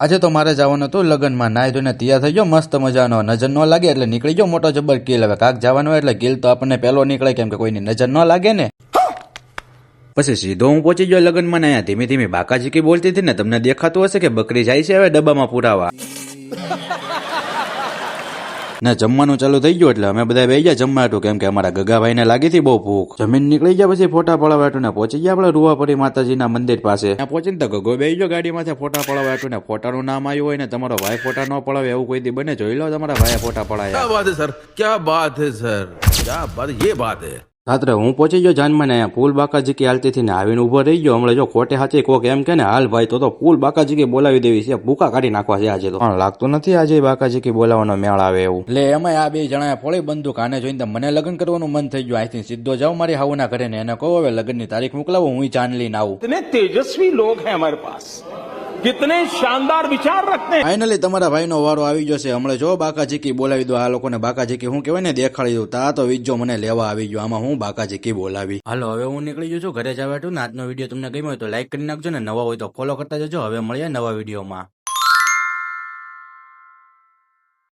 આજે તો મારે જવાનું હતું લગ્નમાં, નાઈ ધોઈને તૈયાર થઈ ગયો મસ્ત મજાનો, નજર ન લાગે એટલે નીકળી ગયો મોટો જબર કિલ. હવે કાક જવાનું હોય એટલે કિલ તો આપણને પહેલો નીકળે, કેમ કે કોઈની નજર ન લાગે ને. પછી સીધો હું પહોંચી ગયો લગ્નમાં ને અહીંયા ધીમે ધીમે બાકાજી કી બોલતી હતી ને, તમને દેખાતું હશે કે બકરી જાય છે હવે ડબ્બામાં પુરાવા. ને જમવાનું ચાલુ થઈ ગયું એટલે અમે બધા બેસી ગયા જમવા હતું, કેમ કે અમારા ગગાભાઈ ને લાગી હતી બહુ ભૂખ. જમીન નીકળી ગયા પછી ફોટા પડાવવા હતું ને પહોંચી ગયા આપણે રૂવાપરી માતાજીના મંદિર પાસે. ત્યાં પહોંચીને તો ગગો બેસી ગયો ગાડીમાંથી ફોટા પડાવવા હતું ને ફોટાનું નામ આવ્યું હોય ને તમારો ભાઈ ફોટા ન પડાવે એવું કોઈ દી બને, જોઈ લો તમારા ભાઈ ફોટા પડાયા. क्या बात है सर, क्या बात है सर, क्या बात, ये बात है. રાત્રે હું પહોંચી ગયો જાનમાં ને ફૂલ બાકાજી કી હાલતી હતી ને આવીને ઉભો રહી ગયો. હમણાં જો ખોટે હાચે કોક એમ કે ને હાલ ભાઈ તો ફૂલ બાકાજી કી બોલાવી દેવી છે, ભૂકા કાઢી નાખવા છે આજે તો. પણ લાગતું નથી આજે બાકાજી કી બોલાવવાનો મેળ આવે એવું. એટલે એમાં આ બે જણા ફોડી બંદૂક આને જોઈને મને લગ્ન કરવાનું મન થઈ ગયું. અહીંથી સીધો જાઉં મારી હાઉના ઘરે ને એને કહો હવે લગ્નની તારીખ મોકલાવો, હું ચાંદ લઈને આવું. कितने तेजस्वी लोग हैं हमारे पास, कितने शानदार विचार रखते हैं. ફાઇનલી તમારા ભાઈનો વારો આવી ગયો છે. હમણાં જો બાકાજી કી બોલાવી દો આ લોકોને. બાકાજી કી હું કહેવાય ને દેખાડી દઉં. તા તો વીજો મને લેવા આવી ગયો. આમાં હું બાકાજી કી બોલાવી. હાલો હવે હું નીકળી ગયો છું ઘરે જવા. આજનો વિડીયો તમને ગમ્યો હોય તો લાઈક કરી નાખજો ને નવા હોય તો ફોલો કરતા જજો. હવે મળીએ નવા વિડીયોમાં.